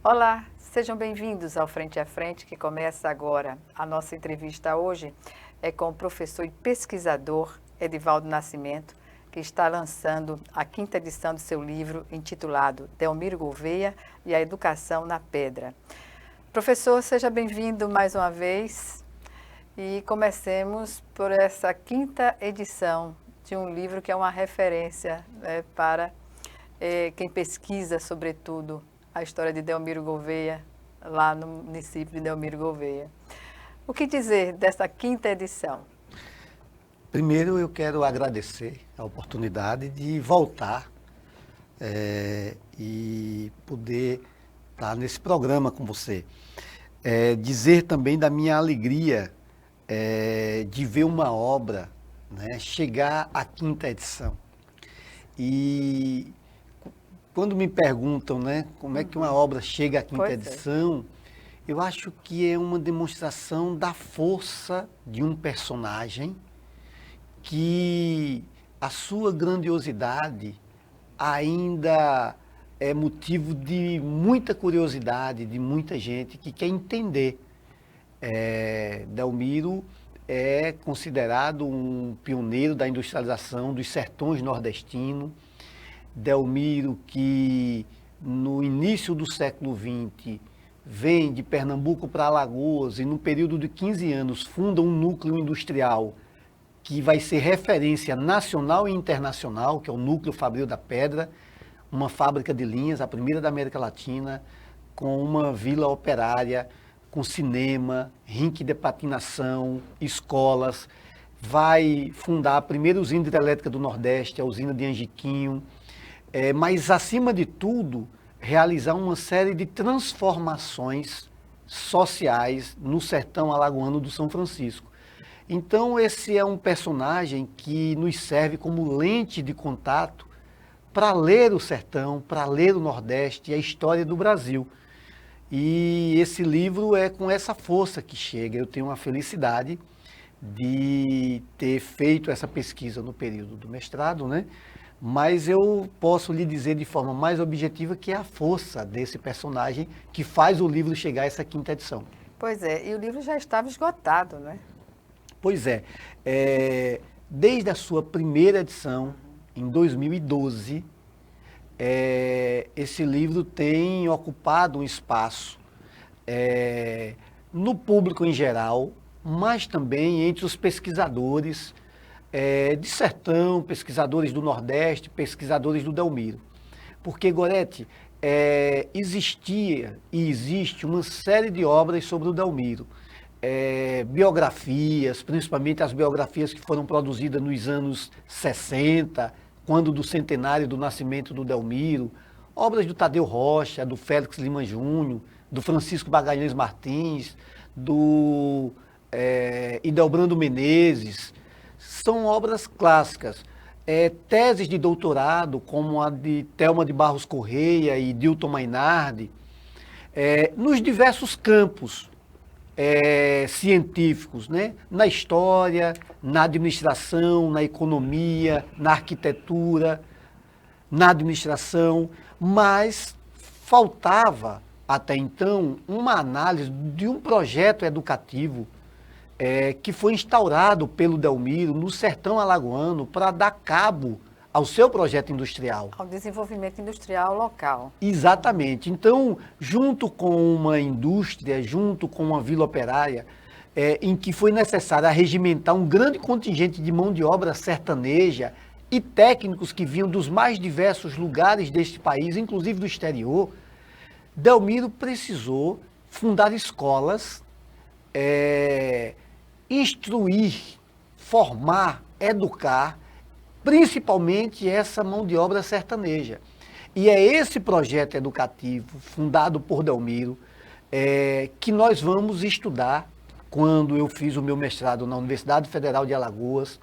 Olá, sejam bem-vindos ao Frente a Frente, que começa agora. A nossa entrevista hoje é com o professor e pesquisador Edivaldo Nascimento, que está lançando a 5ª edição do seu livro intitulado Delmiro Gouveia e a Educação na Pedra. Professor, seja bem-vindo mais uma vez e comecemos por essa 5ª edição de um livro que é uma referência para quem pesquisa, sobretudo, a história de Delmiro Gouveia, lá no município de Delmiro Gouveia. O que dizer dessa 5ª edição? Primeiro, eu quero agradecer a oportunidade de voltar e poder estar nesse programa com você. Dizer também da minha alegria de ver uma obra, né, chegar à 5ª edição. E quando me perguntam, né, como é que uma obra chega à 5ª edição, eu acho que é uma demonstração da força de um personagem que a sua grandiosidade ainda é motivo de muita curiosidade, de muita gente que quer entender. Delmiro é considerado um pioneiro da industrialização dos sertões nordestinos. Delmiro, que no início do século XX vem de Pernambuco para Alagoas e no período de 15 anos funda um núcleo industrial que vai ser referência nacional e internacional, que é o Núcleo Fabril da Pedra, uma fábrica de linhas, a primeira da América Latina, com uma vila operária, com cinema, rink de patinação, escolas. Vai fundar a primeira usina hidrelétrica do Nordeste, a usina de Angiquinho, mas, acima de tudo, realizar uma série de transformações sociais no sertão alagoano do São Francisco. Então, esse é um personagem que nos serve como lente de contato para ler o sertão, para ler o Nordeste e a história do Brasil. E esse livro é com essa força que chega. Eu tenho uma felicidade de ter feito essa pesquisa no período do mestrado, né? Mas eu posso lhe dizer de forma mais objetiva que é a força desse personagem que faz o livro chegar a essa 5ª edição. Pois é, e o livro já estava esgotado, né? Pois é, desde a sua primeira edição, em 2012, esse livro tem ocupado um espaço no público em geral, mas também entre os pesquisadores de sertão, pesquisadores do Nordeste, pesquisadores do Delmiro. Porque, Gorete, existia e existe uma série de obras sobre o Delmiro. Biografias, principalmente as biografias que foram produzidas nos anos 60, quando do centenário do nascimento do Delmiro, obras do Tadeu Rocha, do Félix Lima Júnior, do Francisco Magalhães Martins, do Idelbrando Menezes. São obras clássicas. Teses de doutorado, como a de Thelma de Barros Correia e Dilton Mainardi, nos diversos campos científicos, né? Na história, na administração, na economia, na arquitetura, na administração, mas faltava, até então, uma análise de um projeto educativo que foi instaurado pelo Delmiro no sertão alagoano para dar cabo ao seu projeto industrial. Ao desenvolvimento industrial local. Exatamente. Então, junto com uma indústria, junto com uma vila operária, em que foi necessário arregimentar um grande contingente de mão de obra sertaneja e técnicos que vinham dos mais diversos lugares deste país, inclusive do exterior, Delmiro precisou fundar escolas, instruir, formar, educar, principalmente essa mão de obra sertaneja. E é esse projeto educativo, fundado por Delmiro, que nós vamos estudar quando eu fiz o meu mestrado na Universidade Federal de Alagoas.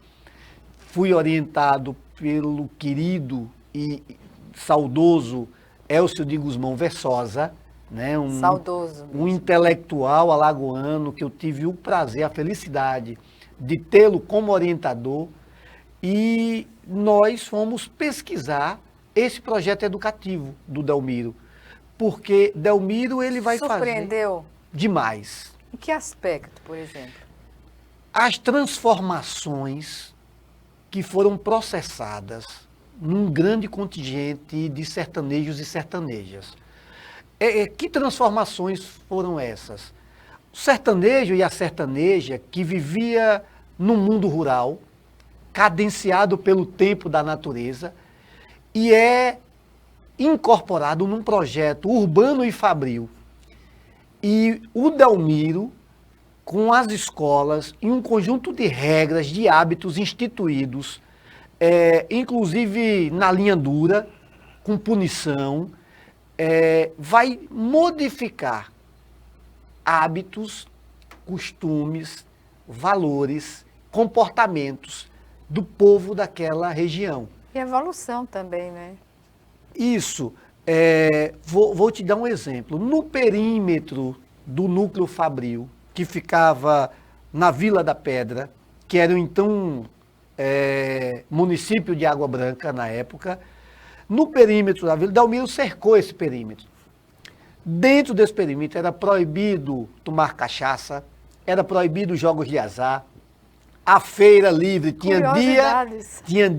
Fui orientado pelo querido e saudoso Elcio de Guzmão Versosa, né, Saudoso. Um intelectual alagoano que eu tive o prazer, a felicidade de tê-lo como orientador. E nós fomos pesquisar esse projeto educativo do Delmiro, porque Delmiro ele vai fazer Surpreendeu? demais. Em que aspecto, por exemplo? As transformações que foram processadas num grande contingente de sertanejos e sertanejas. Que transformações foram essas? O sertanejo e a sertaneja que vivia no mundo rural, cadenciado pelo tempo da natureza, e é incorporado num projeto urbano e fabril. E o Delmiro, com as escolas e um conjunto de regras, de hábitos instituídos, inclusive na linha dura, com punição, vai modificar hábitos, costumes, valores, comportamentos do povo daquela região. E evolução também, né? Isso, vou te dar um exemplo. No perímetro do núcleo fabril, que ficava na Vila da Pedra, que era então município de Água Branca na época, no perímetro da Vila, Delmiro cercou esse perímetro. Dentro desse perímetro era proibido tomar cachaça, era proibido jogos de azar, a feira livre tinha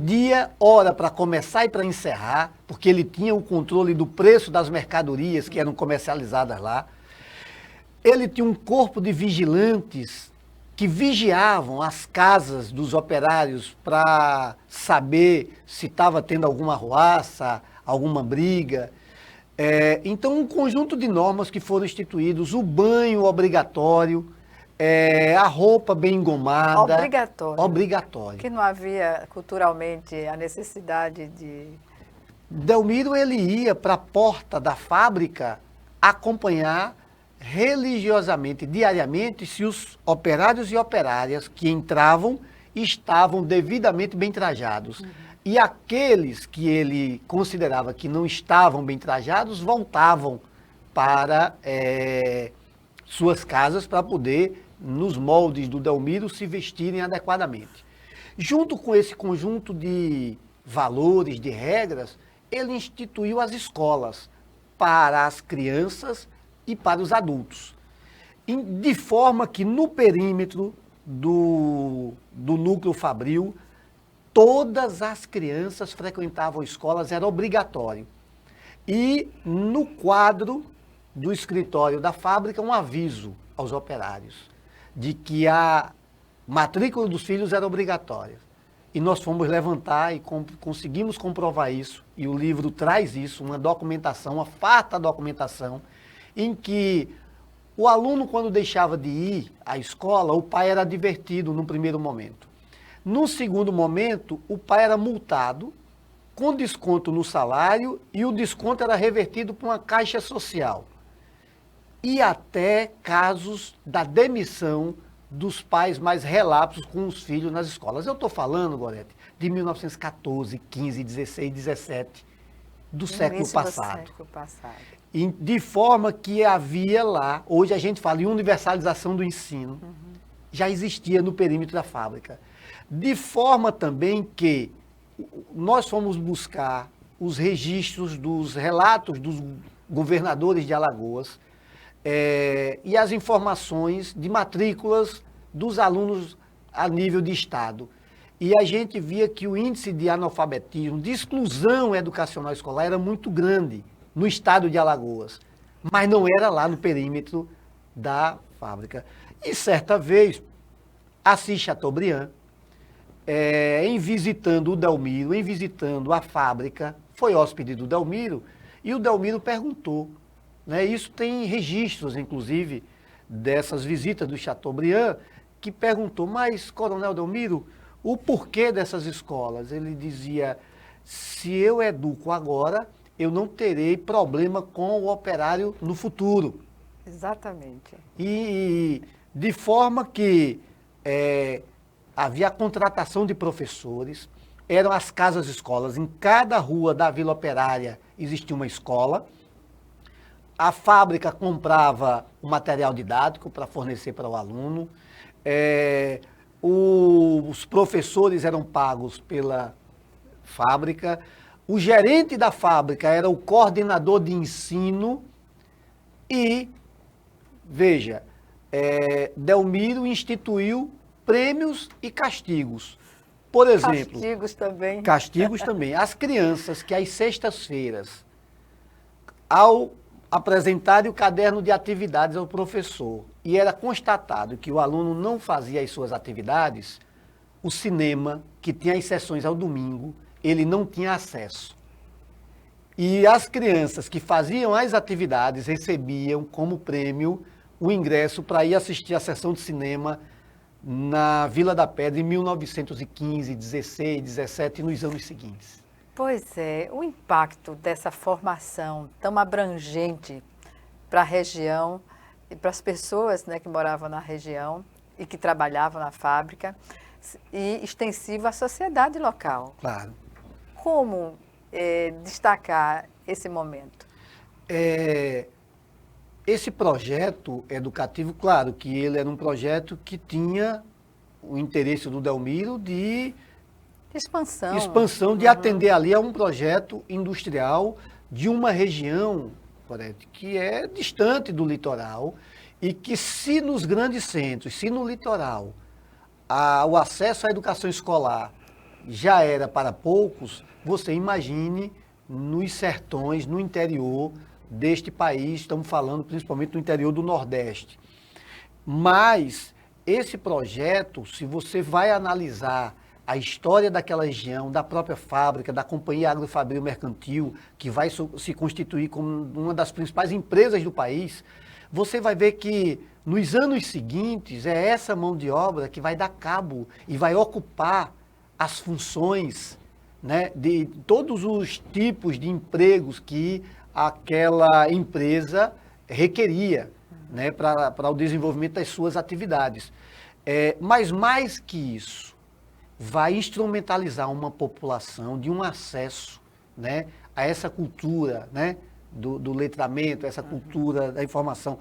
dia, hora para começar e para encerrar, porque ele tinha o controle do preço das mercadorias que eram comercializadas lá. Ele tinha um corpo de vigilantes que vigiavam as casas dos operários para saber se estava tendo alguma arruaça, alguma briga. Então, um conjunto de normas que foram instituídos, o banho obrigatório, a roupa bem engomada. Obrigatório. Obrigatório. Que não havia culturalmente a necessidade de... Delmiro, ele ia para a porta da fábrica acompanhar religiosamente, diariamente, se os operários e operárias que entravam estavam devidamente bem trajados. E aqueles que ele considerava que não estavam bem trajados voltavam para suas casas para poder, nos moldes do Delmiro, se vestirem adequadamente. Junto com esse conjunto de valores, de regras, ele instituiu as escolas para as crianças e para os adultos. De forma que no perímetro do núcleo fabril, todas as crianças frequentavam escolas, era obrigatório. E no quadro do escritório da fábrica, um aviso aos operários de que a matrícula dos filhos era obrigatória. E nós fomos levantar e conseguimos comprovar isso, e o livro traz isso, uma documentação, uma farta documentação, em que o aluno, quando deixava de ir à escola, o pai era advertido no primeiro momento. No segundo momento, o pai era multado, com desconto no salário, e o desconto era revertido para uma caixa social. E até casos da demissão dos pais mais relapsos com os filhos nas escolas. Eu estou falando, Gorete, de 1914, 15, 16, 17, do século passado. E de forma que havia lá, hoje a gente fala em universalização do ensino, já existia no perímetro da fábrica. De forma também que nós fomos buscar os registros dos relatos dos governadores de Alagoas e as informações de matrículas dos alunos a nível de estado. E a gente via que o índice de analfabetismo, de exclusão educacional escolar era muito grande no estado de Alagoas, mas não era lá no perímetro da fábrica. E certa vez, Assis Chateaubriand, em visitando o Delmiro, em visitando a fábrica, foi hóspede do Delmiro, e o Delmiro perguntou, né, isso tem registros, inclusive, dessas visitas do Chateaubriand, que perguntou, mas, Coronel Delmiro, o porquê dessas escolas? Ele dizia, se eu educo agora, eu não terei problema com o operário no futuro. Exatamente. E de forma que havia a contratação de professores, eram as casas-escolas. Em cada rua da Vila Operária existia uma escola. A fábrica comprava o material didático para fornecer para o aluno. Os professores eram pagos pela fábrica. O gerente da fábrica era o coordenador de ensino E, veja, Delmiro instituiu prêmios e castigos. Por exemplo... Castigos também. Castigos também. As crianças que às sextas-feiras, ao apresentarem o caderno de atividades ao professor, e era constatado que o aluno não fazia as suas atividades, o cinema, que tinha as sessões ao domingo, ele não tinha acesso. E as crianças que faziam as atividades recebiam como prêmio o ingresso para ir assistir a sessão de cinema na Vila da Pedra em 1915, 16, 17 e nos anos seguintes. Pois é, o impacto dessa formação tão abrangente para a região e para as pessoas, né, que moravam na região e que trabalhavam na fábrica, e extensivo à sociedade local. Claro. Como destacar esse momento? Esse projeto educativo, claro que ele era um projeto que tinha o interesse do Delmiro de expansão de atender ali a um projeto industrial de uma região, que é distante do litoral e que se nos grandes centros, se no litoral, o acesso à educação escolar já era para poucos, você imagine nos sertões, no interior deste país, estamos falando principalmente do interior do Nordeste. Mas esse projeto, se você vai analisar a história daquela região, da própria fábrica, da Companhia Agrofabril Mercantil, que vai se constituir como uma das principais empresas do país, você vai ver que nos anos seguintes é essa mão de obra que vai dar cabo e vai ocupar as funções, né, de todos os tipos de empregos que aquela empresa requeria, né, para o desenvolvimento das suas atividades. Mas mais que isso, vai instrumentalizar uma população de um acesso, né, a essa cultura, né, do letramento, essa cultura da informação,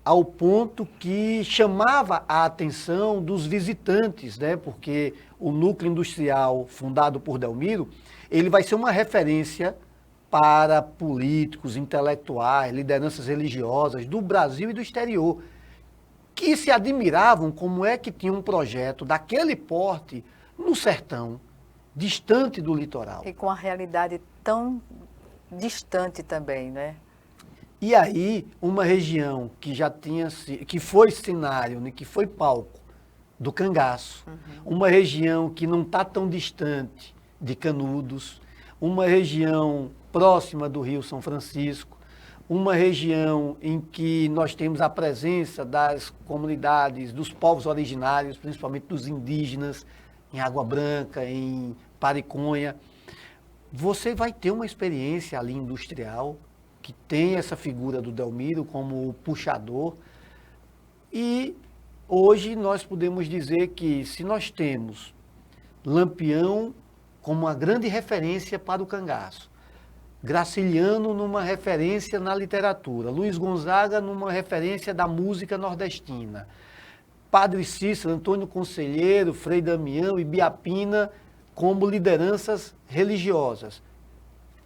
ao ponto que chamava a atenção dos visitantes, né, porque o núcleo industrial fundado por Delmiro, ele vai ser uma referência para políticos, intelectuais, lideranças religiosas do Brasil e do exterior, que se admiravam como é que tinha um projeto daquele porte no sertão, distante do litoral. E com a realidade tão distante também, né? E aí, uma região que já tinha, que foi cenário, né, que foi palco do cangaço, uma região que não está tão distante de Canudos, uma região próxima do Rio São Francisco, uma região em que nós temos a presença das comunidades, dos povos originários, principalmente dos indígenas, em Água Branca, em Pariconha. Você vai ter uma experiência ali industrial, que tem essa figura do Delmiro como puxador, e hoje nós podemos dizer que se nós temos Lampião como uma grande referência para o cangaço, Graciliano numa referência na literatura, Luiz Gonzaga numa referência da música nordestina, Padre Cícero, Antônio Conselheiro, Frei Damião e Biapina como lideranças religiosas.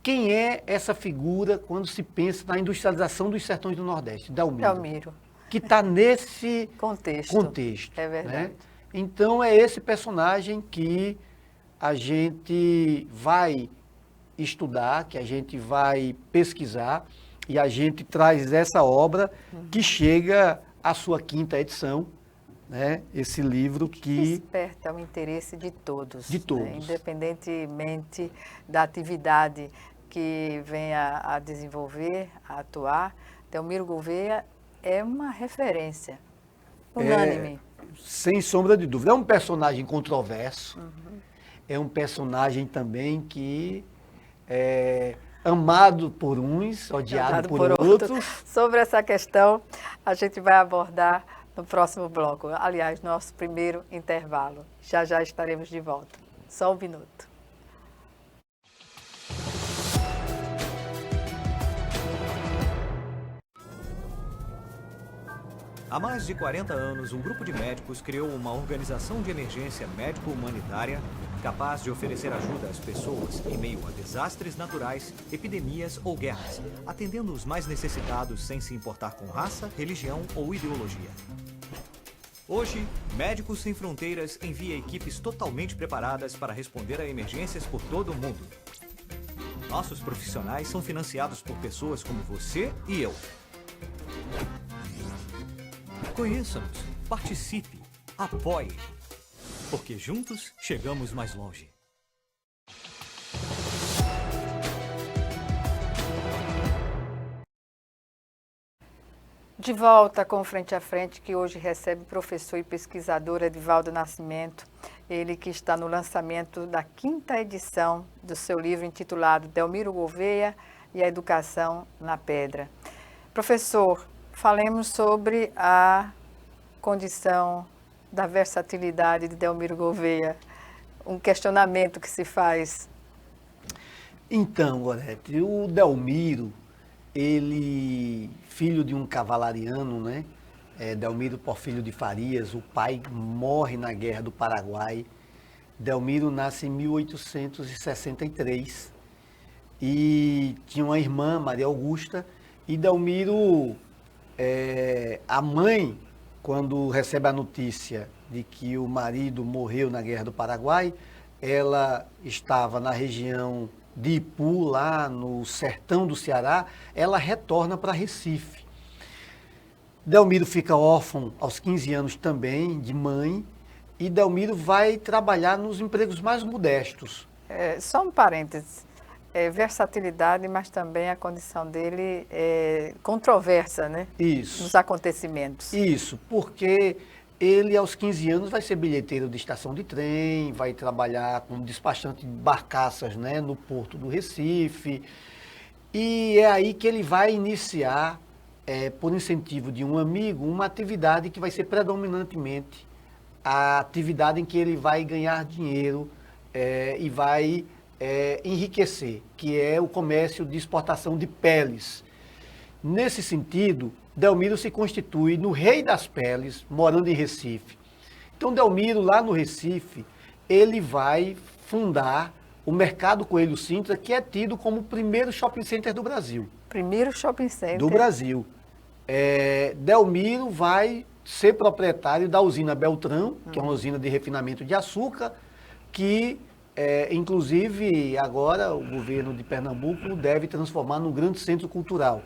Quem é essa figura quando se pensa na industrialização dos sertões do Nordeste? Delmiro. Que está nesse contexto. É verdade. Né? Então é esse personagem que a gente vai estudar, que a gente vai pesquisar, e a gente traz essa obra que chega à sua 5ª edição, né? Esse livro que desperta o interesse de todos. De todos. Né? Independentemente da atividade que venha a desenvolver, a atuar, Delmiro Gouveia é uma referência unânime. Sem sombra de dúvida. É um personagem controverso, é um personagem também que é amado por uns, odiado por outros. Sobre essa questão, a gente vai abordar no próximo bloco. Aliás, nosso primeiro intervalo. Já já estaremos de volta. Só um minuto. Há mais de 40 anos, um grupo de médicos criou uma organização de emergência médico-humanitária capaz de oferecer ajuda às pessoas em meio a desastres naturais, epidemias ou guerras, atendendo os mais necessitados sem se importar com raça, religião ou ideologia. Hoje, Médicos Sem Fronteiras envia equipes totalmente preparadas para responder a emergências por todo o mundo. Nossos profissionais são financiados por pessoas como você e eu. Conheça-nos, participe, apoie, porque juntos chegamos mais longe. De volta com Frente a Frente, que hoje recebe o professor e pesquisador Edivaldo Nascimento, ele que está no lançamento da 5ª edição do seu livro intitulado Delmiro Gouveia e a Educação na Pedra. Professor, falemos sobre a condição da versatilidade de Delmiro Gouveia, um questionamento que se faz. Então, Gorete, o Delmiro, ele, filho de um cavalariano, né? Delmiro Porfírio de Farias, o pai morre na Guerra do Paraguai. Delmiro nasce em 1863 e tinha uma irmã, Maria Augusta, e Delmiro, a mãe, quando recebe a notícia de que o marido morreu na Guerra do Paraguai, ela estava na região de Ipu, lá no sertão do Ceará, ela retorna para Recife. Delmiro fica órfão aos 15 anos também, de mãe, e Delmiro vai trabalhar nos empregos mais modestos. Só um parênteses, versatilidade, mas também a condição dele é controversa, né? Isso. Nos acontecimentos. Isso, porque ele aos 15 anos vai ser bilheteiro de estação de trem, vai trabalhar como despachante de barcaças, né, no porto do Recife, e é aí que ele vai iniciar, por incentivo de um amigo, uma atividade que vai ser predominantemente a atividade em que ele vai ganhar dinheiro e vai enriquecer, que é o comércio de exportação de peles. Nesse sentido, Delmiro se constitui no rei das peles, morando em Recife. Então, Delmiro, lá no Recife, ele vai fundar o Mercado Coelho Sintra, que é tido como o primeiro shopping center do Brasil. Primeiro shopping center do Brasil. Delmiro vai ser proprietário da usina Beltrão, que é uma usina de refinamento de açúcar, que, inclusive, agora o governo de Pernambuco deve transformar num grande centro cultural.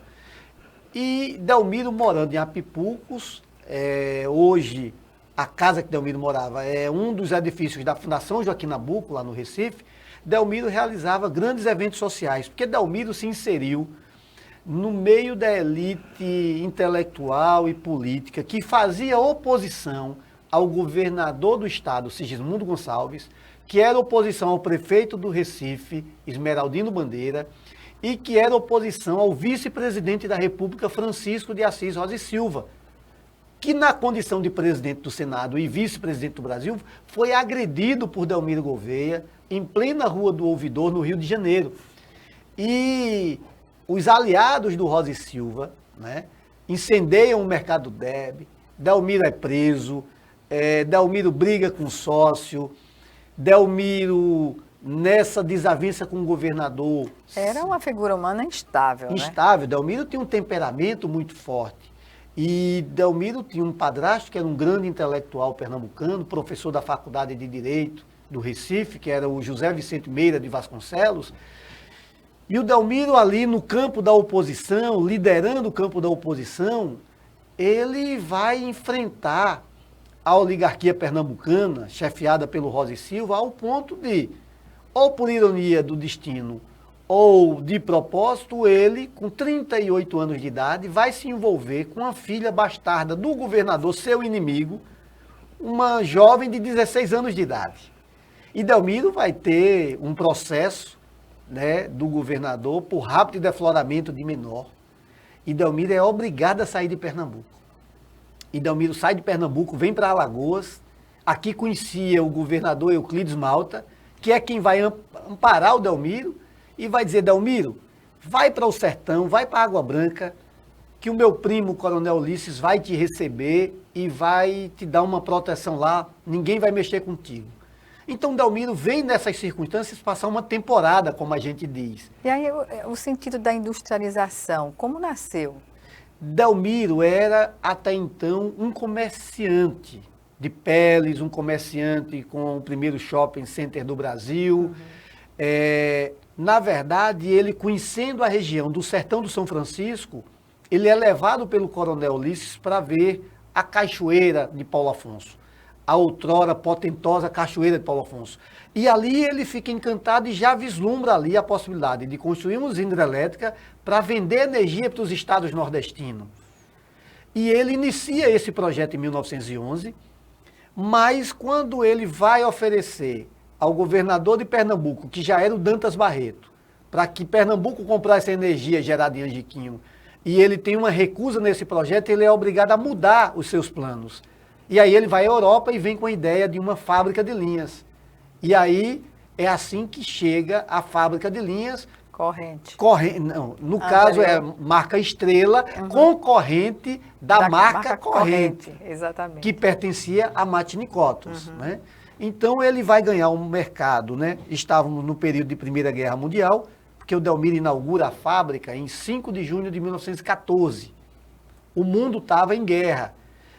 E Delmiro morando em Apipucos, hoje a casa que Delmiro morava é um dos edifícios da Fundação Joaquim Nabuco, lá no Recife. Delmiro realizava grandes eventos sociais, porque Delmiro se inseriu no meio da elite intelectual e política que fazia oposição ao governador do estado, Sigismundo Gonçalves, que era oposição ao prefeito do Recife, Esmeraldino Bandeira, e que era oposição ao vice-presidente da República, Francisco de Assis Rosa e Silva, que na condição de presidente do Senado e vice-presidente do Brasil, foi agredido por Delmiro Gouveia em plena Rua do Ouvidor, no Rio de Janeiro. E os aliados do Rosa e Silva, né, incendeiam o Mercado Deb, Delmiro é preso, Delmiro briga com o sócio, Delmiro, nessa desavença com o governador... Era uma figura humana instável, instável, né? Delmiro tinha um temperamento muito forte. E Delmiro tinha um padrasto que era um grande intelectual pernambucano, professor da Faculdade de Direito do Recife, que era o José Vicente Meira de Vasconcelos. E o Delmiro ali no campo da oposição, liderando o campo da oposição, ele vai enfrentar a oligarquia pernambucana, chefiada pelo Rosa e Silva, ao ponto de, ou por ironia do destino, ou de propósito, ele, com 38 anos de idade, vai se envolver com a filha bastarda do governador, seu inimigo, uma jovem de 16 anos de idade. E Delmiro vai ter um processo, né, do governador por rapto e defloramento de menor. E Delmiro é obrigado a sair de Pernambuco. E Delmiro sai de Pernambuco, vem para Alagoas. Aqui conhecia o governador Euclides Malta, que é quem vai amparar o Delmiro e vai dizer: Delmiro, vai para o sertão, vai para Água Branca, que o meu primo, Coronel Ulisses, vai te receber e vai te dar uma proteção lá, ninguém vai mexer contigo. Então, Delmiro vem nessas circunstâncias passar uma temporada, como a gente diz. E aí, o sentido da industrialização, como nasceu? Delmiro era, até então, um comerciante de peles, um comerciante com o primeiro shopping center do Brasil. Na verdade, ele, conhecendo a região do Sertão do São Francisco, ele é levado pelo Coronel Ulisses para ver a cachoeira de Paulo Afonso, a outrora potentosa cachoeira de Paulo Afonso. E ali ele fica encantado e já vislumbra ali a possibilidade de construir uma usina hidrelétrica para vender energia para os estados nordestinos. E ele inicia esse projeto em 1911, mas quando ele vai oferecer ao governador de Pernambuco, que já era o Dantas Barreto, para que Pernambuco comprasse a energia gerada em Angiquinho, e ele tem uma recusa nesse projeto, ele é obrigado a mudar os seus planos. E aí ele vai à Europa e vem com a ideia de uma fábrica de linhas. E aí é assim que chega a fábrica de linhas. Corrente. Não, no caso é marca Estrela, concorrente da marca Corrente. Exatamente. Que pertencia a Matinicotos, né? Então ele vai ganhar um mercado, né? Estávamos no período de Primeira Guerra Mundial, porque o Delmiro inaugura a fábrica em 5 de junho de 1914. O mundo estava em guerra.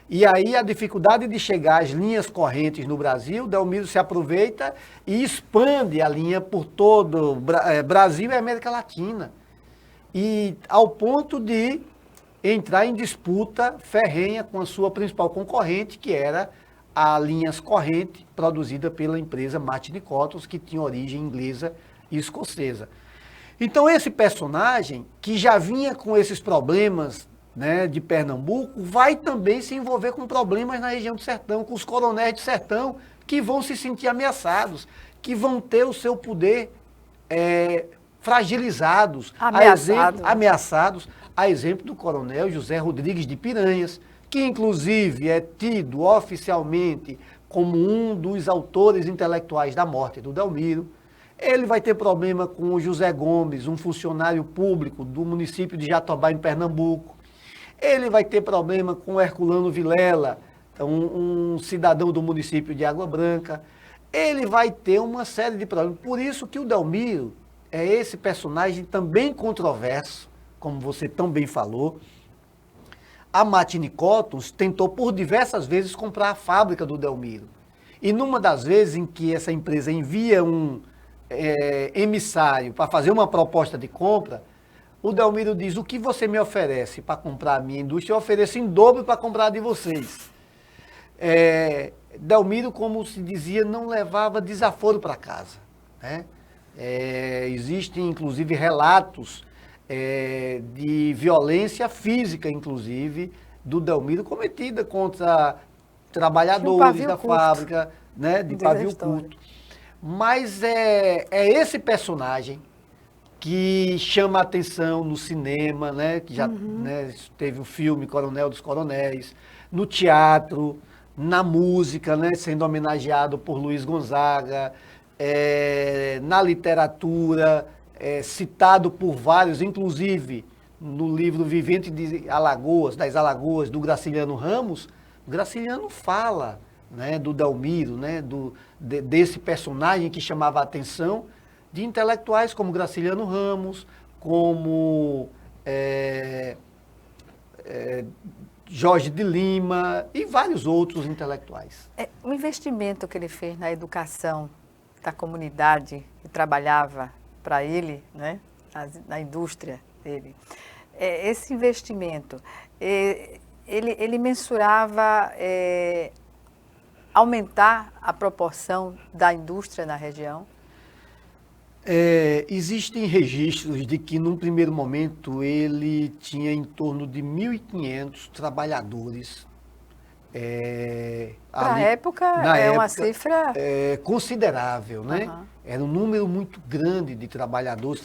E aí a dificuldade de chegar às linhas correntes no Brasil, Delmiro se aproveita e expande a linha por todo o Brasil e América Latina. E ao ponto de entrar em disputa ferrenha com a sua principal concorrente, que era a Linhas Corrente, produzida pela empresa Matinicotos, que tinha origem inglesa e escocesa. Então esse personagem, que já vinha com esses problemas, né, de Pernambuco, vai também se envolver com problemas na região do Sertão, com os coronéis do Sertão, que vão se sentir ameaçados, que vão ter o seu poder fragilizados, ameaçados, a exemplo do coronel José Rodrigues de Piranhas, que inclusive é tido oficialmente como um dos autores intelectuais da morte do Delmiro. Ele vai ter problema com o José Gomes, um funcionário público do município de Jatobá, em Pernambuco. Ele vai ter problema com Herculano Vilela, um cidadão do município de Água Branca. Ele vai ter uma série de problemas. Por isso que o Delmiro é esse personagem também controverso, como você também falou. A Matinicotos tentou por diversas vezes comprar a fábrica do Delmiro. E numa das vezes em que essa empresa envia um emissário para fazer uma proposta de compra, o Delmiro diz: o que você me oferece para comprar a minha indústria, eu ofereço em dobro para comprar a de vocês. Delmiro, como se dizia, não levava desaforo para casa, né? Existem, inclusive, relatos de violência física, inclusive, do Delmiro cometida contra trabalhadores da fábrica, né, de pavio curto. Mas é esse personagem que chama a atenção no cinema, né, que já teve o filme Coronel dos Coronéis, no teatro, na música, né, sendo homenageado por Luiz Gonzaga, na literatura, citado por vários, inclusive no livro Vivente de Alagoas, das Alagoas, do Graciliano Ramos. O Graciliano fala, né, do Delmiro, né, desse personagem que chamava a atenção de intelectuais como Graciliano Ramos, como Jorge de Lima e vários outros intelectuais. O investimento que ele fez na educação da comunidade que trabalhava para ele, né, na indústria dele, esse investimento, ele mensurava aumentar a proporção da indústria na região? Existem registros de que, num primeiro momento, ele tinha em torno de 1.500 trabalhadores. Para a época, uma cifra considerável, né? Era um número muito grande de trabalhadoras,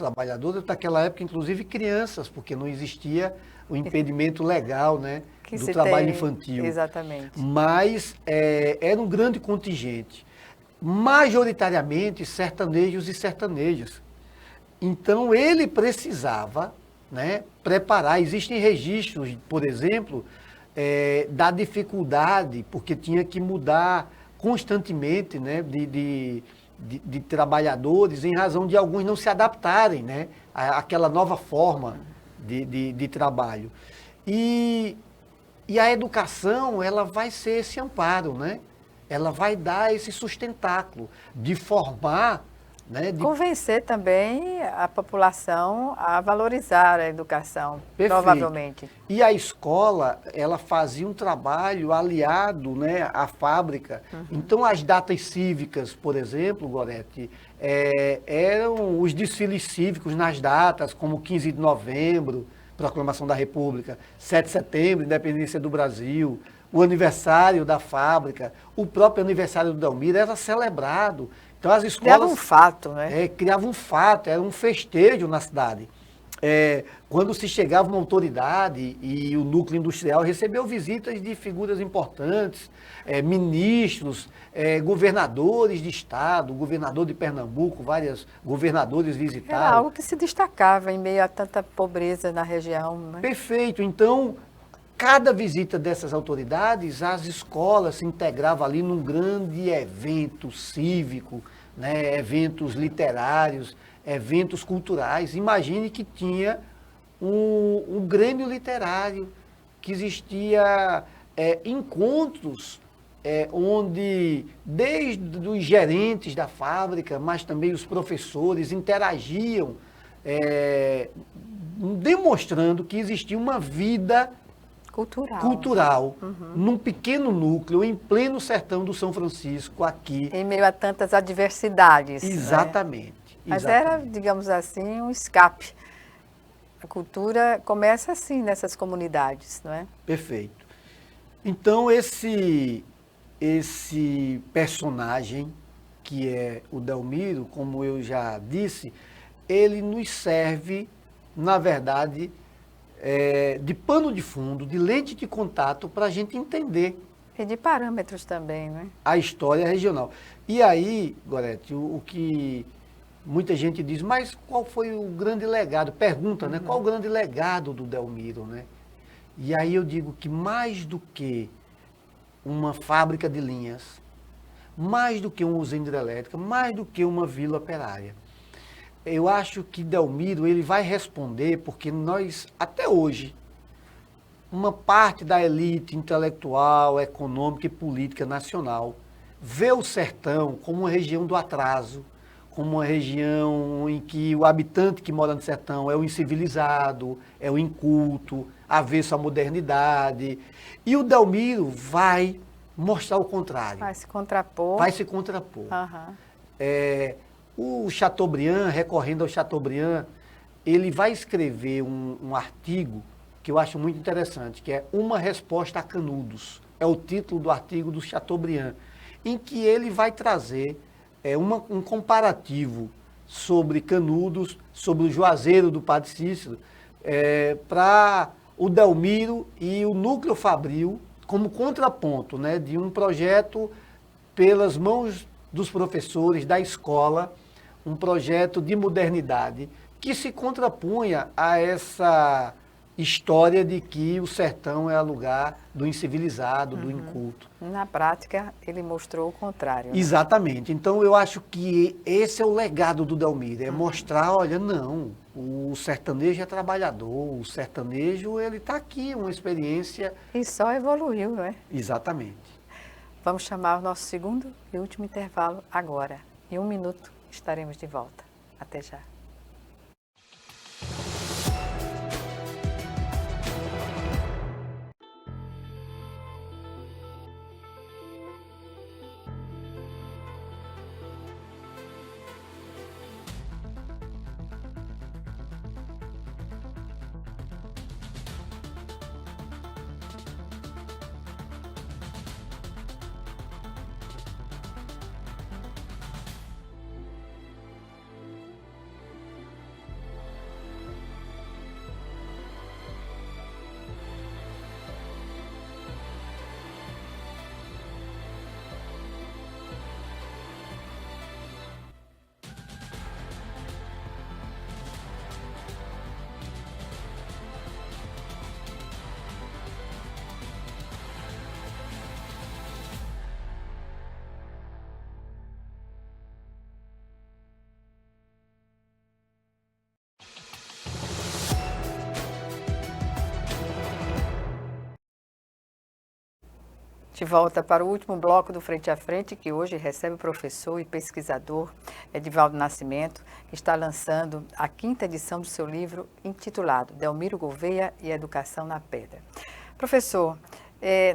daquela época, inclusive crianças, porque não existia o impedimento legal, né, do trabalho infantil. Exatamente. Mas era um grande contingente, majoritariamente sertanejos e sertanejas. Então ele precisava né, preparar. Existem registros, por exemplo, da dificuldade, porque tinha que mudar constantemente, né, de trabalhadores, em razão de alguns não se adaptarem, né, àquela nova forma de trabalho. E a educação, ela vai ser esse amparo, né? Ela vai dar esse sustentáculo de formar, né? Convencer também a população a valorizar a educação, Perfeito. provavelmente. E a escola, ela fazia um trabalho aliado, né, à fábrica. Então, as datas cívicas, por exemplo, Gorete, eram os desfiles cívicos nas datas, como 15 de novembro, Proclamação da República, 7 de setembro, Independência do Brasil, o aniversário da fábrica, o próprio aniversário do Delmiro era celebrado. Então as escolas... Criava um fato, né? Criava um fato, era um festejo na cidade. Quando se chegava uma autoridade e o núcleo industrial recebeu visitas de figuras importantes, ministros, governadores de estado, governador de Pernambuco, vários governadores visitaram. Era algo que se destacava em meio a tanta pobreza na região, né? Perfeito. Então, cada visita dessas autoridades, as escolas se integravam ali num grande evento cívico, né, eventos literários, eventos culturais. Imagine que tinha um grêmio literário, que existia encontros onde desde os gerentes da fábrica, mas também os professores interagiam, demonstrando que existia uma vida cultural, num pequeno núcleo, em pleno sertão do São Francisco, aqui. Em meio a tantas adversidades. Exatamente. Né? Mas era, digamos assim, um escape. A cultura começa assim nessas comunidades, não é? Perfeito. Então, esse personagem, que é o Delmiro, como eu já disse, ele nos serve, na verdade, de pano de fundo, de lente de contato para a gente entender. E de parâmetros também, né? A história regional. E aí, Gorete, o que muita gente diz, mas qual foi o grande legado? Pergunta, né? Qual o grande legado do Delmiro, né? E aí eu digo que mais do que uma fábrica de linhas, mais do que uma usina hidrelétrica, mais do que uma vila operária, eu acho que Delmiro, ele vai responder, porque nós, até hoje, uma parte da elite intelectual, econômica e política nacional vê o sertão como uma região do atraso, como uma região em que o habitante que mora no sertão é o incivilizado, é o inculto, avesso à modernidade. E o Delmiro vai mostrar o contrário. Vai se contrapor. Vai se contrapor. Uhum. O Chateaubriand, recorrendo ao Chateaubriand, ele vai escrever um artigo que eu acho muito interessante, que é Uma Resposta a Canudos. É o título do artigo do Chateaubriand, em que ele vai trazer um comparativo sobre Canudos, sobre o Juazeiro do Padre Cícero, para o Delmiro e o núcleo fabril, como contraponto, né, de um projeto pelas mãos dos professores da escola, um projeto de modernidade que se contrapunha a essa história de que o sertão é lugar do incivilizado, do inculto. Na prática, ele mostrou o contrário. Né? Exatamente. Então, eu acho que esse é o legado do Delmiro, é mostrar, olha, não, o sertanejo é trabalhador, o sertanejo, ele está aqui, uma experiência... E só evoluiu, né? Exatamente. Vamos chamar o nosso segundo e último intervalo agora. Em 1 minuto estaremos de volta. Até já. gente volta para o último bloco do Frente a Frente, que hoje recebe o professor e pesquisador Edivaldo Nascimento, que está lançando a 5ª edição do seu livro intitulado Delmiro Gouveia e Educação na Pedra. Professor,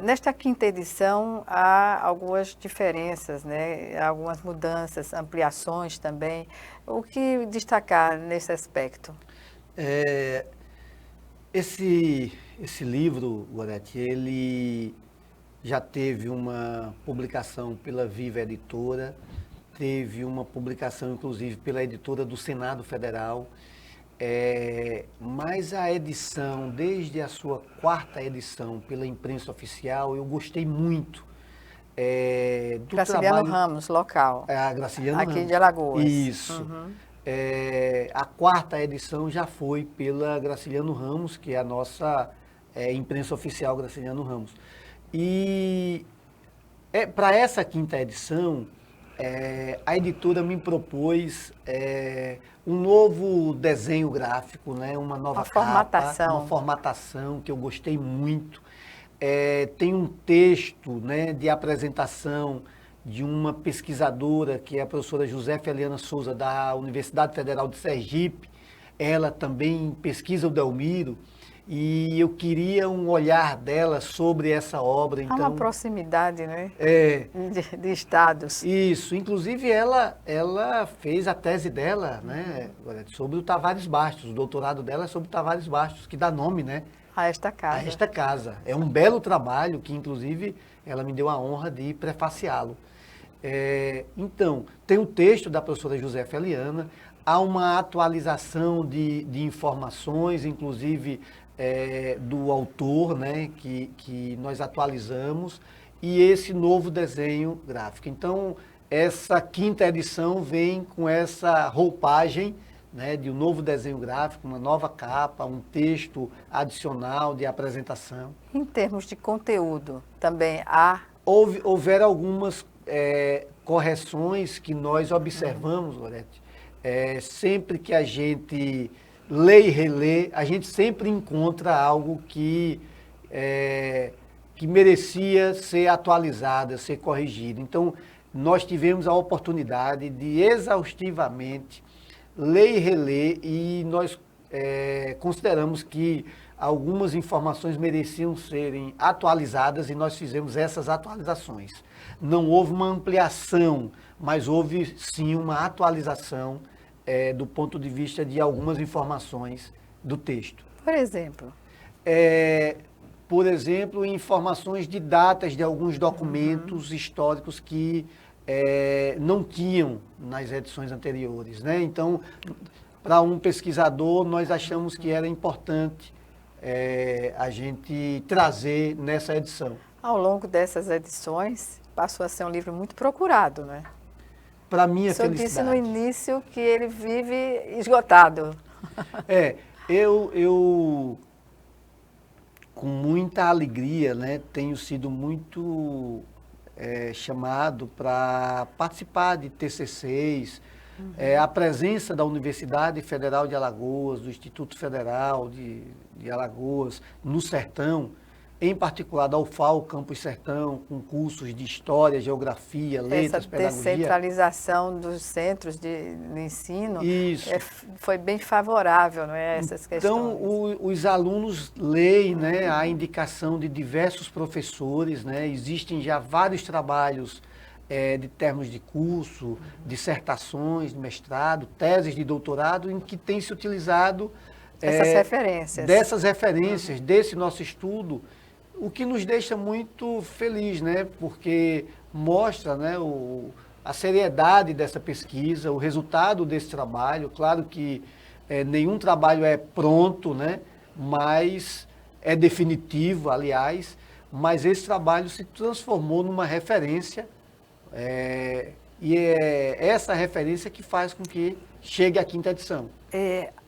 nesta 5ª edição há algumas diferenças, né? Algumas mudanças, ampliações também. O que destacar nesse aspecto? Esse livro, Gorete, ele já teve uma publicação pela Viva Editora, teve uma publicação, inclusive, pela editora do Senado Federal, mas a edição, desde a sua 4ª edição pela imprensa oficial, eu gostei muito do Graciliano trabalho... Ramos, local. A Graciliano aqui Ramos. de Alagoas. Isso. Uhum. A 4ª edição já foi pela Graciliano Ramos, que é a nossa imprensa oficial Graciliano Ramos. E para essa 5ª edição, a editora me propôs um novo desenho gráfico, né? Uma nova capa, uma formatação que eu gostei muito. Tem um texto, né, de apresentação de uma pesquisadora, que é a professora Josefa Eliana Souza, da Universidade Federal de Sergipe. Ela também pesquisa o Delmiro, e eu queria um olhar dela sobre essa obra. Então, há uma proximidade, né? De estados. Isso. Inclusive, ela fez a tese dela, né, sobre o Tavares Bastos. O doutorado dela é sobre o Tavares Bastos, que dá nome, né, a esta casa. A esta casa. É um belo trabalho que, inclusive, ela me deu a honra de prefaciá-lo. Então, tem o texto da professora Josefa Eliana, há uma atualização de informações, inclusive do autor, né, que nós atualizamos, e esse novo desenho gráfico. Então, essa 5ª edição vem com essa roupagem, né, de um novo desenho gráfico, uma nova capa, um texto adicional de apresentação. Em termos de conteúdo, também há... Houveram algumas correções que nós observamos, Gorete. Sempre que a gente lê e relê, a gente sempre encontra algo que merecia ser atualizado, ser corrigido. Então, nós tivemos a oportunidade de exaustivamente ler e reler, e nós consideramos que algumas informações mereciam serem atualizadas, e nós fizemos essas atualizações. Não houve uma ampliação, mas houve sim uma atualização do ponto de vista de algumas informações do texto. Por exemplo? Por exemplo, informações de datas de alguns documentos históricos que não tinham nas edições anteriores, né? Então, para um pesquisador, nós achamos que era importante a gente trazer nessa edição. Ao longo dessas edições, passou a ser um livro muito procurado, né? Para minha felicidade. O senhor disse no início que ele vive esgotado. Eu com muita alegria, né, tenho sido muito chamado para participar de TCCs, a presença da Universidade Federal de Alagoas, do Instituto Federal de Alagoas, no Sertão, em particular da UFAL Campus Sertão, com cursos de História, Geografia, Letras, Pedagogia. Essa descentralização dos centros de ensino foi bem favorável, não é, a essas questões. Então, os alunos leem, né, a indicação de diversos professores, né, existem já vários trabalhos de termos de curso, dissertações de mestrado, teses de doutorado, em que tem se utilizado dessas referências, desse nosso estudo, o que nos deixa muito feliz, né? Porque mostra, né, a seriedade dessa pesquisa, o resultado desse trabalho. Claro que nenhum trabalho é pronto, né? Mas é definitivo, aliás, mas esse trabalho se transformou numa referência, e é essa referência que faz com que chegue à 5ª edição.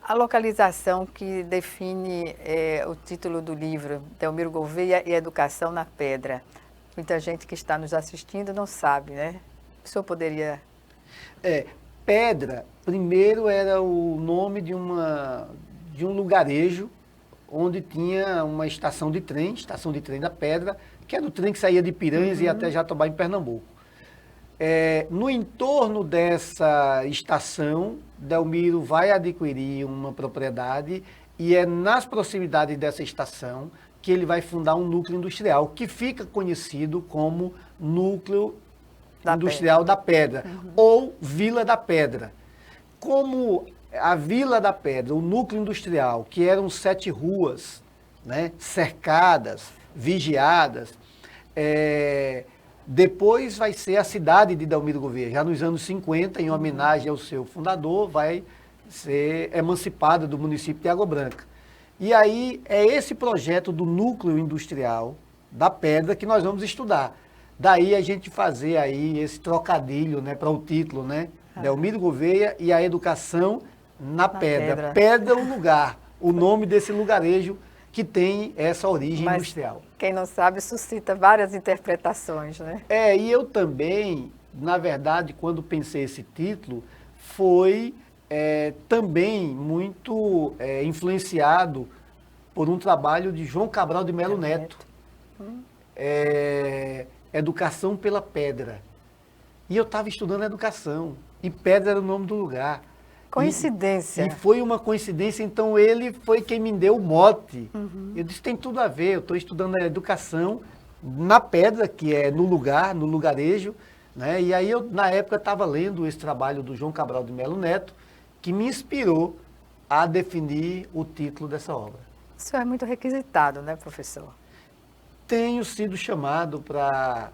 A localização que define o título do livro, Delmiro Gouveia e Educação na Pedra. Muita gente que está nos assistindo não sabe, né? O senhor poderia... Pedra, primeiro era o nome de um lugarejo, onde tinha uma estação de trem da Pedra, que era o trem que saía de Piranhas e ia até Jatobá, em Pernambuco. No entorno dessa estação, Delmiro vai adquirir uma propriedade e é nas proximidades dessa estação que ele vai fundar um núcleo industrial, que fica conhecido como Núcleo Industrial da Pedra, ou Vila da Pedra. Como a Vila da Pedra, o núcleo industrial, que eram 7 ruas, né, cercadas, vigiadas, depois vai ser a cidade de Delmiro Gouveia. Já nos anos 50, em homenagem ao seu fundador, vai ser emancipada do município de Água Branca. E aí é esse projeto do núcleo industrial da Pedra que nós vamos estudar. Daí a gente fazer aí esse trocadilho, né, para o título, né? Delmiro Gouveia e a educação na pedra. Pedra é um lugar, o nome desse lugarejo que tem essa origem industrial. Quem não sabe suscita várias interpretações, né? E eu também, na verdade, quando pensei esse título, foi também muito influenciado por um trabalho de João Cabral de Melo Neto. Educação pela Pedra. E eu estava estudando educação, e Pedra era o nome do lugar. Coincidência. E foi uma coincidência, então ele foi quem me deu o mote. Eu disse, tem tudo a ver, eu estou estudando a educação na Pedra, que é no lugar, no lugarejo, né? E aí eu, na época, estava lendo esse trabalho do João Cabral de Melo Neto, que me inspirou a definir o título dessa obra. Isso é muito requisitado, né, professor? Tenho sido chamado para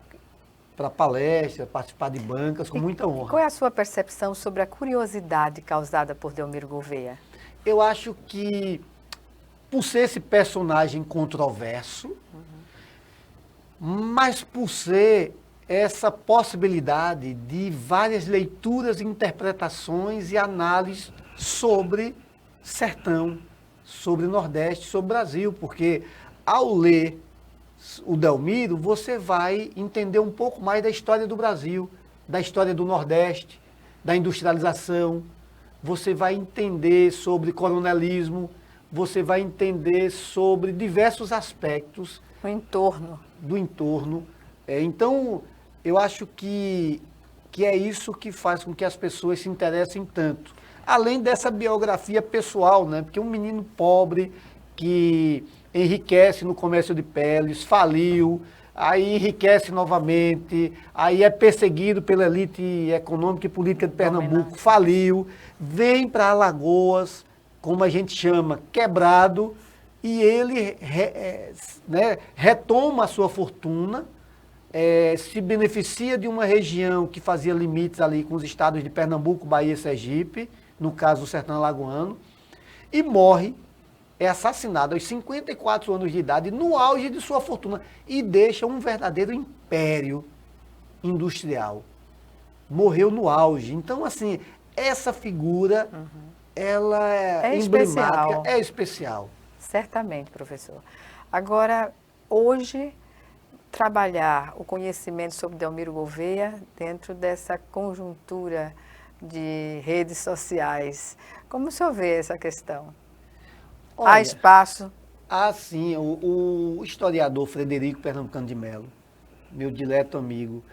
palestras, participar de bancas, com muita honra. Qual é a sua percepção sobre a curiosidade causada por Delmiro Gouveia? Eu acho que, por ser esse personagem controverso, mas por ser essa possibilidade de várias leituras, interpretações e análises sobre sertão, sobre Nordeste, sobre Brasil, porque ao ler o Delmiro, você vai entender um pouco mais da história do Brasil, da história do Nordeste, da industrialização, você vai entender sobre coronelismo, você vai entender sobre diversos aspectos do entorno. Então, eu acho que é isso que faz com que as pessoas se interessem tanto. Além dessa biografia pessoal, né? Porque um menino pobre que enriquece no comércio de peles, faliu, aí enriquece novamente, aí é perseguido pela elite econômica e política de Pernambuco, faliu, vem para Alagoas, como a gente chama, quebrado, e ele retoma a sua fortuna, se beneficia de uma região que fazia limites ali com os estados de Pernambuco, Bahia e Sergipe, no caso o sertão alagoano, e morre, é assassinado aos 54 anos de idade, no auge de sua fortuna, e deixa um verdadeiro império industrial. Morreu no auge. Então, assim, essa figura, ela é emblemática, é especial. Certamente, professor. Agora, hoje, trabalhar o conhecimento sobre Delmiro Gouveia dentro dessa conjuntura de redes sociais, como o senhor vê essa questão? Olha, há espaço? Sim. O historiador Frederico Pernambucano de Melo, meu dileto amigo,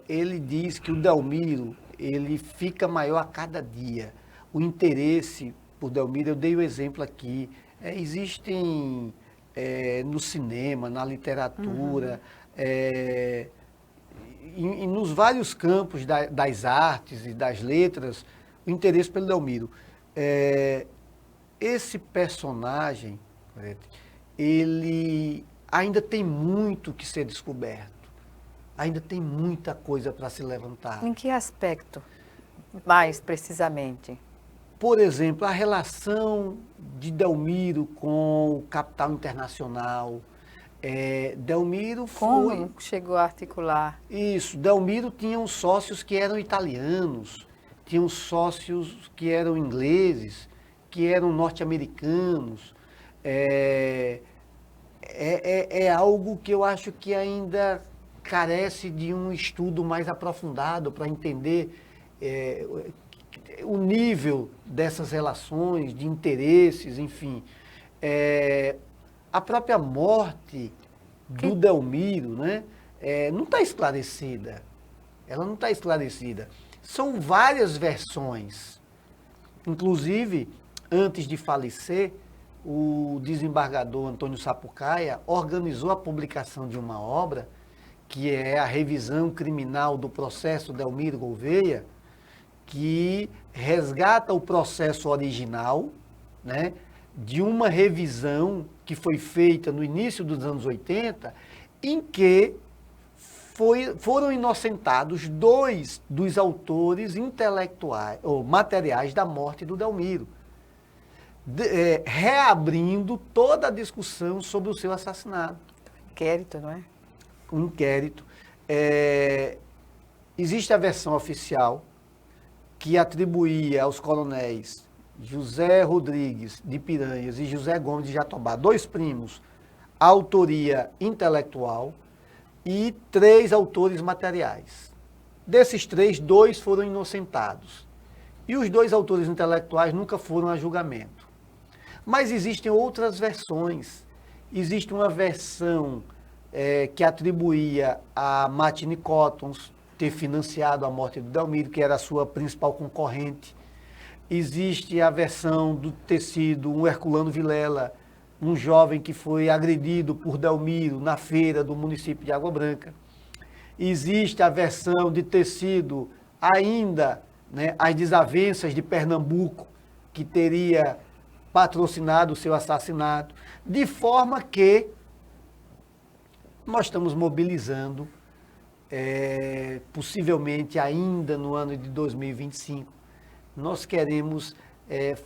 ele diz que o Delmiro, ele fica maior a cada dia. O interesse por Delmiro, eu dei o exemplo aqui, existem no cinema, na literatura, e nos vários campos das artes e das letras, o interesse pelo Delmiro. Esse personagem, ele ainda tem muito que ser descoberto. Ainda tem muita coisa para se levantar. Em que aspecto, mais precisamente? Por exemplo, a relação de Delmiro com o capital internacional. Delmiro foi... Como chegou a articular? Isso, Delmiro tinha uns sócios que eram italianos, tinha uns sócios que eram ingleses, que eram norte-americanos. É algo que eu acho que ainda carece de um estudo mais aprofundado para entender o nível dessas relações, de interesses, enfim. A própria morte do Delmiro, né, não está esclarecida. Ela não está esclarecida. São várias versões. Inclusive, antes de falecer, o desembargador Antônio Sapucaia organizou a publicação de uma obra, que é a revisão criminal do processo Delmiro Gouveia, que resgata o processo original, né, de uma revisão que foi feita no início dos anos 80, em que foram inocentados 2 dos autores intelectuais ou materiais da morte do Delmiro, reabrindo toda a discussão sobre o seu assassinato. Inquérito, não é? Um inquérito. Existe a versão oficial que atribuía aos coronéis José Rodrigues de Piranhas e José Gomes de Jatobá, 2 primos, a autoria intelectual, e 3 autores materiais. Desses 3, 2 foram inocentados. E os 2 autores intelectuais nunca foram a julgamento. Mas existem outras versões. Existe uma versão que atribuía a Martini Cottons ter financiado a morte do Delmiro, que era a sua principal concorrente. Existe a versão do ter sido um Herculano Vilela, um jovem que foi agredido por Delmiro na feira do município de Água Branca. Existe a versão de ter sido ainda, né, as desavenças de Pernambuco, que teria patrocinado o seu assassinato, de forma que nós estamos mobilizando, possivelmente ainda no ano de 2025, nós queremos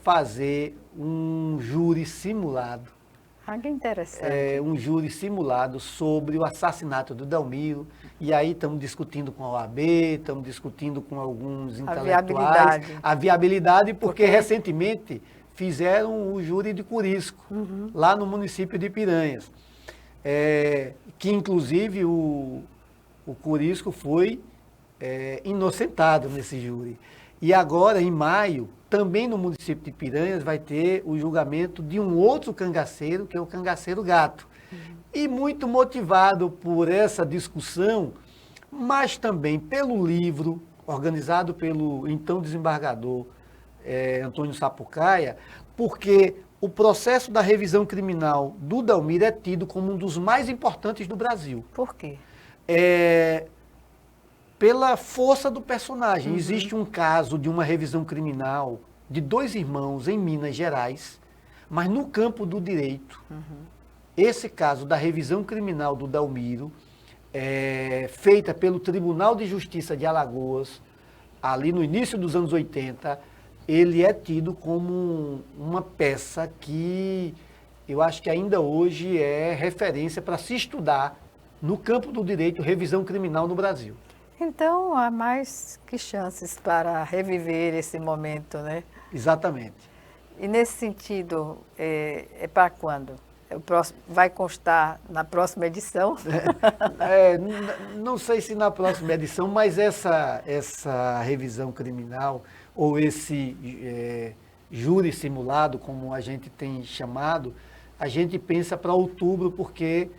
fazer um júri simulado. Ah, que interessante. Um júri simulado sobre o assassinato do Delmiro. E aí estamos discutindo com a OAB, estamos discutindo com alguns intelectuais. A viabilidade, porque recentemente fizeram o júri de Curisco, lá no município de Piranhas. Que inclusive o Curisco foi inocentado nesse júri. E agora, em maio, também no município de Piranhas, vai ter o julgamento de um outro cangaceiro, que é o cangaceiro Gato. E muito motivado por essa discussão, mas também pelo livro, organizado pelo então desembargador Antônio Sapucaia, porque o processo da revisão criminal do Delmiro é tido como um dos mais importantes do Brasil. Por quê? Pela força do personagem. Existe um caso de uma revisão criminal de 2 irmãos em Minas Gerais, mas no campo do direito. Esse caso da revisão criminal do Delmiro, feita pelo Tribunal de Justiça de Alagoas, ali no início dos anos 80, ele é tido como uma peça que eu acho que ainda hoje é referência para se estudar no campo do direito revisão criminal no Brasil. Então, há mais que chances para reviver esse momento, né? Exatamente. E nesse sentido, é para quando? Vai constar na próxima edição? Não sei se na próxima edição, mas essa revisão criminal, ou esse júri simulado, como a gente tem chamado, a gente pensa para outubro, porque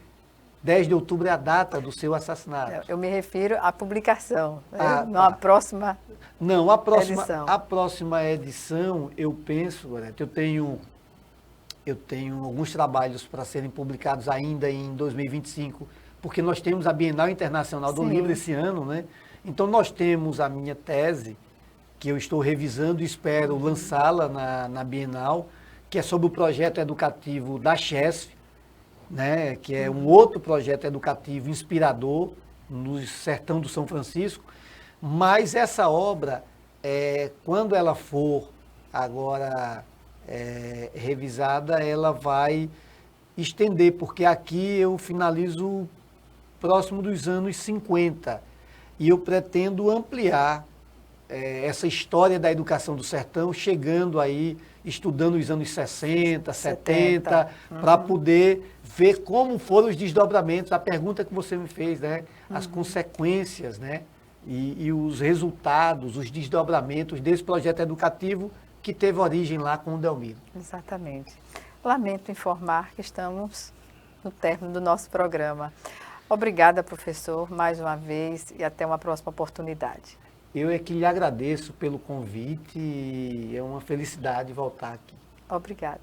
10 de outubro é a data do seu assassinato. Eu me refiro à publicação, não à próxima Não, edição. A próxima edição, eu penso, eu tenho alguns trabalhos para serem publicados ainda em 2025, porque nós temos a Bienal Internacional do Livro esse ano, né? Então nós temos a minha tese, que eu estou revisando e espero lançá-la na Bienal, que é sobre o projeto educativo da Chesf, né, que é um outro projeto educativo inspirador no sertão do São Francisco, mas essa obra, quando ela for agora revisada, ela vai estender, porque aqui eu finalizo próximo dos anos 50 e eu pretendo ampliar essa história da educação do sertão, chegando aí, estudando os anos 60, 70, para poder ver como foram os desdobramentos, a pergunta que você me fez, né? As consequências, né? E os resultados, os desdobramentos desse projeto educativo que teve origem lá com o Delmiro. Exatamente. Lamento informar que estamos no término do nosso programa. Obrigada, professor, mais uma vez e até uma próxima oportunidade. Eu é que lhe agradeço pelo convite e é uma felicidade voltar aqui. Obrigada.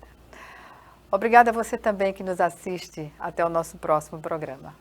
Obrigada a você também que nos assiste. Até o nosso próximo programa.